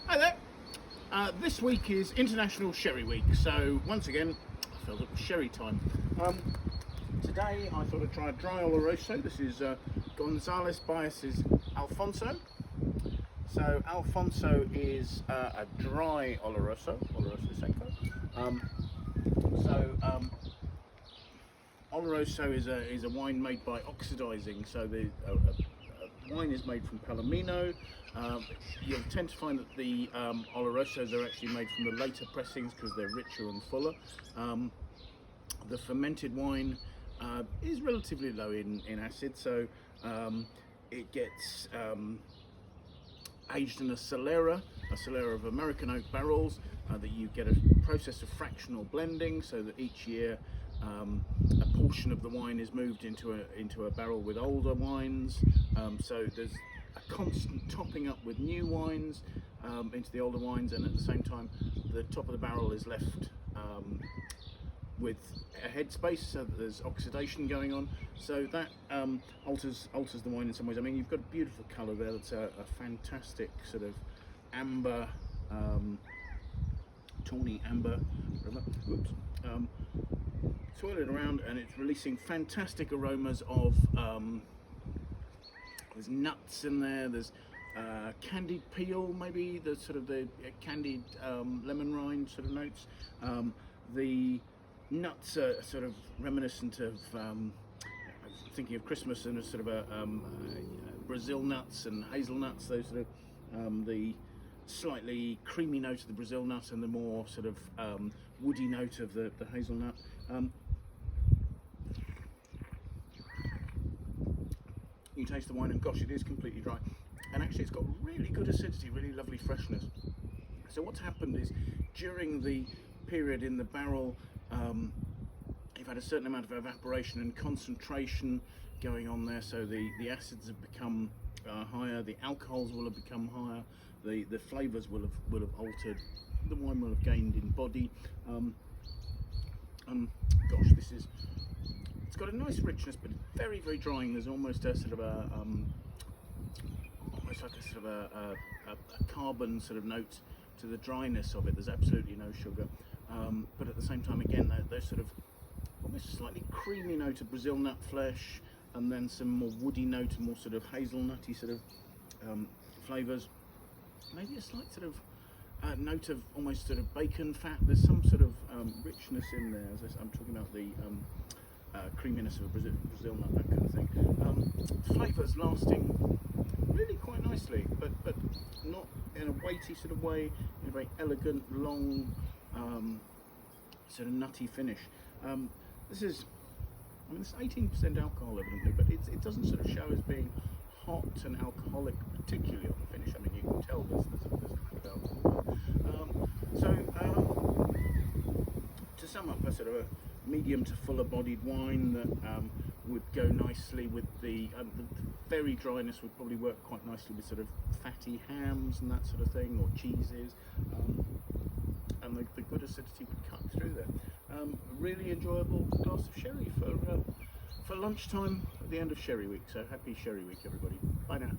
Hi there. This week is International Sherry Week, so once again I felt it was sherry time. Today I thought I'd try a dry Oloroso. This is Gonzalez Byass's Alfonso. So Alfonso is a dry Oloroso Seco. Oloroso is a wine made by oxidizing, so the wine is made from Palomino. You'll tend to find that the Olorosos are actually made from the later pressings because they're richer and fuller. The fermented wine is relatively low in acid, so it gets aged in a Solera of American oak barrels, that you get a process of fractional blending, so that each year a portion of the wine is moved into a barrel with older wines. So there's a constant topping up with new wines into the older wines, and at the same time the top of the barrel is left with a headspace, so that there's oxidation going on. So that alters the wine in some ways. I mean, you've got a beautiful colour there. That's a fantastic sort of amber, tawny amber. Oops. Swirl it around, and it's releasing fantastic aromas of there's nuts in there, there's candied peel, maybe the sort of the candied lemon rind sort of notes. The nuts are sort of reminiscent of thinking of Christmas, and a sort of a Brazil nuts and hazelnuts, those sort of the slightly creamy note of the Brazil nut and the more sort of woody note of the hazelnut. You taste the wine, and gosh, it is completely dry, and actually it's got really good acidity, really lovely freshness. So what's happened is, during the period in the barrel, you've had a certain amount of evaporation and concentration going on there, so the acids have become higher, the alcohols will have become higher, the flavours will have altered, the wine will have gained in body. Gosh, it's got a nice richness, but it's very, very drying. There's almost a sort of almost like a sort of a carbon sort of note to the dryness of it. There's absolutely no sugar, but at the same time, again, those sort of almost slightly creamy note of Brazil nut flesh, and then some more woody note, more sort of hazelnutty sort of flavours. Maybe a slight sort of note of almost sort of bacon fat. There's some sort of richness in there. As I'm talking about the creaminess of a Brazil nut, that kind of thing. Flavours lasting really quite nicely, but not in a weighty sort of way, in a very elegant, long, sort of nutty finish. This is 18% alcohol evidently, but it doesn't sort of show as being hot and alcoholic, particularly on the finish. I mean, you can tell there's a bit of alcohol. To sum up, a sort of a medium to fuller bodied wine that would go nicely with the very dryness, would probably work quite nicely with sort of fatty hams and that sort of thing, or cheeses, and the good acidity would cut through there. Really enjoyable glass of sherry for lunchtime at the end of Sherry Week. So happy Sherry Week, everybody. Bye now.